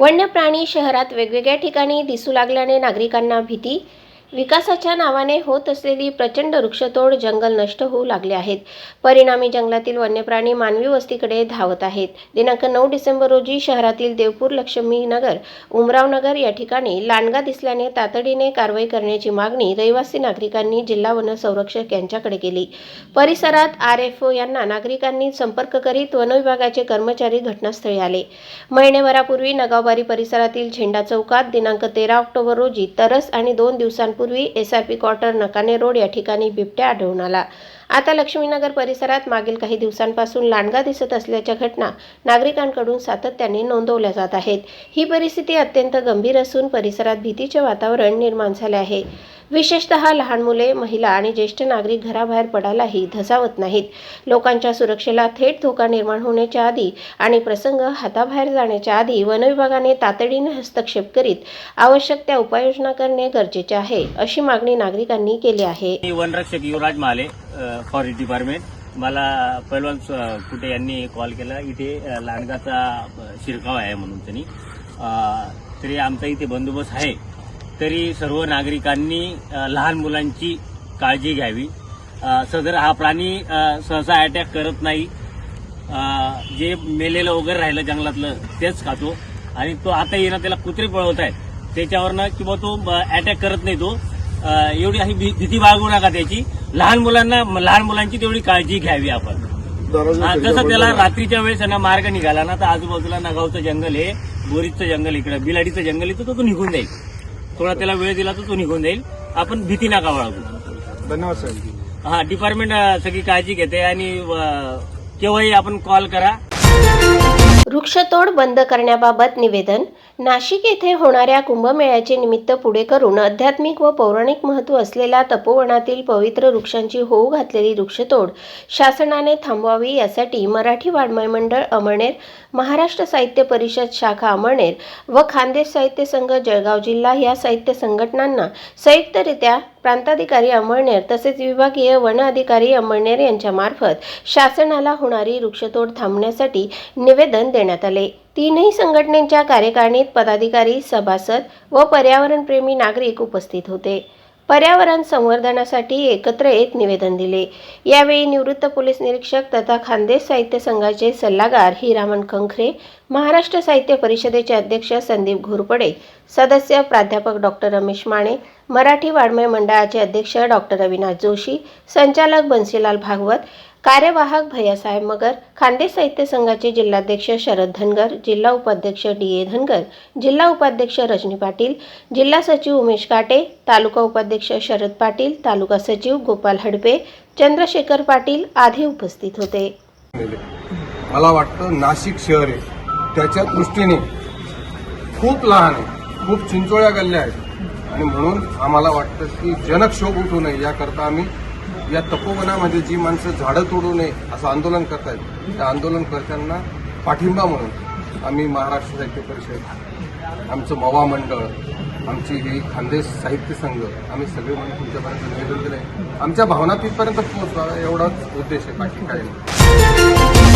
वन्य प्राणी शहरात वेगवेगळ्या ठिकाणी दिसू लागल्याने नागरिकांना भीती। विकासाच्या नावाने होत असलेली प्रचंड वृक्षतोड, जंगल नष्ट होऊ लागले आहेत। परिणामी जंगलातील वन्यप्राणी मानवी वस्तीकडे धावत आहेत। दिनांक 9 डिसेंबर रोजी शहरातील देवपूर, लक्ष्मीनगर, उमरावनगर या ठिकाणी लांडगा दिसल्याने तातडीने कारवाई करण्याची मागणी रहिवासी नागरिकांनी जिल्हा वन संरक्षक यांच्याकडे केली। परिसरात RFO यांना नागरिकांनी संपर्क करीत वन विभागाचे कर्मचारी घटनास्थळी आले। महिन्याभरापूर्वी नगावबारी परिसरातील झेंडा चौकात दिनांक 13 ऑक्टोबर रोजी तरस आणि 2 दिवसांपूर्वी SRP क्वार्टर, नकाने रोड या ठिकाणी बिबट्या आढळून आला। आता लक्ष्मीनगर परिसरात मागील काही दिवसांपासून लांडगा दिसत असल्याच्या घटना नागरिकांकडून सातत्याने नोंदवल्या जात आहेत। ही परिस्थिती अत्यंत गंभीर असून परिसरात भीतीचे वातावरण निर्माण झाले आहे। विशेषतः लहान मुले, महिला आणि ज्येष्ठ नागरिक घराबाहेर पडायलाही धसावत नाहीत। लोकांच्या सुरक्षेला थेट धोका निर्माण होण्याच्या आधी आणि प्रसंग हाताबाहेर जाण्याच्या आधी वन विभागाने तातडीने हस्तक्षेप करीत आवश्यक त्या उपाययोजना करणे गरजेचे आहे, अशी मागणी नागरिकांनी केली आहे। वनरक्षक युवराज माले, फॉरेस्ट डिपार्टमेंट। मला पैलवान कुटे यांनी कॉल केला, इथे लांडगाचा शिरकाव आहे म्हणून त्यांनी। तरी आमचा इथे बंदोबस्त आहे, तरी सर्व नागरिकांनी लहान मुलांची काळजी घ्यावी। सदर हा प्राणी सहसा अटॅक करत नाही, जे मेलेलं वगैरे राहिलं जंगलातलं तेच खातो आणि तो आता येणं त्याला कुत्रे पळवत आहेत त्याच्यावरनं, किंवा तो अटॅक करत नाही। तो एवढी अशी भीती बाळगू नका त्याची। लहान मुलांची तेवढी काळजी घ्यावी आपण। जसं त्याला रात्रीच्या वेळेस ना मार्ग निघाला ना, तर आजूबाजूला नगावचं जंगल आहे, बोरीचं जंगल, इकडे बिलाडीचं जंगल आहे, तो निघून जाईल। थोडा त्याला वेळ दिला तर तो निघून जाईल। आपण भीती नका बाळगू। धन्यवाद साहेब। हा, डिपार्टमेंट सगळी काळजी घेते आणि केव्हाही आपण कॉल करा। वृक्षतोड बंद करण्याबाबत निवेदन। नाशिक येथे होणाऱ्या कुंभमेळ्याचे निमित्त पुढे करून आध्यात्मिक व पौराणिक महत्त्व असलेल्या तपोवनातील पवित्र वृक्षांची होऊ घातलेली वृक्षतोड शासनाने थांबवावी, यासाठी मराठी वाङ्मय मंडळ अमळनेर, महाराष्ट्र साहित्य परिषद शाखा अमळनेर व खानदेश साहित्य संघ जळगाव जिल्हा या साहित्य संघटनांना संयुक्तरित्या प्रांताधिकारी अमळनेर तसेच विभागीय वन अधिकारी अमळनेर यांच्यामार्फत शासनाला होणारी वृक्षतोड थांबवण्यासाठी निवेदन देण्यात आले। तीनही संघटनेच्या कार्यकारिणीत पदाधिकारी, सभासद व पर्यावरणप्रेमी नागरिक उपस्थित होते। पर्यावरण संवर्धनासाठी एकत्र येत निवेदन दिले। यावेळी निवृत्त पोलीस निरीक्षक तथा खानदेश साहित्य संघाचे सल्लागार हिरामन खंखरे, महाराष्ट्र साहित्य परिषदेचे अध्यक्ष संदीप घोरपडे, सदस्य प्राध्यापक डॉक्टर रमेश माने, मराठी वाङ्मय मंडळाचे अध्यक्ष डॉक्टर अविनाश जोशी, संचालक बन्सीलाल भागवत, कार्यवाहक भैयासाहेब मगर, खानदेश साहित्य संघाचे जिल्हाध्यक्ष शरद धनगर, जिल्हा उपाध्यक्ष DA धनगर, जिल्हा उपाध्यक्ष रजनी पाटील, जिल्हा सचिव उमेश काटे, तालुका उपाध्यक्ष शरद पाटील, तालुका सचिव गोपाल हडपे, चंद्रशेखर पाटील आदी उपस्थित होते। मला वाटतं नाशिक शहर आहे, त्याच्या दृष्टीने खूप लहान आहे, खूप चिंचोळ्या गल्ल्या आहेत आणि म्हणून आम्हाला वाटतं की जनक्षोभ उठू नये याकरता आम्ही या तपोवनामध्ये जी माणसं झाडं तोडू नये असं आंदोलन करतायत, त्या आंदोलनकर्त्यांना पाठिंबा म्हणून आम्ही महाराष्ट्र साहित्य परिषद, आमचं मवा मंडळ, आमची ही खानदेश साहित्य संघ, आम्ही सगळे म्हणून तुमच्यापर्यंत निवेदन दिलंय। आमच्या भावना तिथपर्यंत पोहोचवा एवढाच उद्देश आहे, बाकी काही नाही।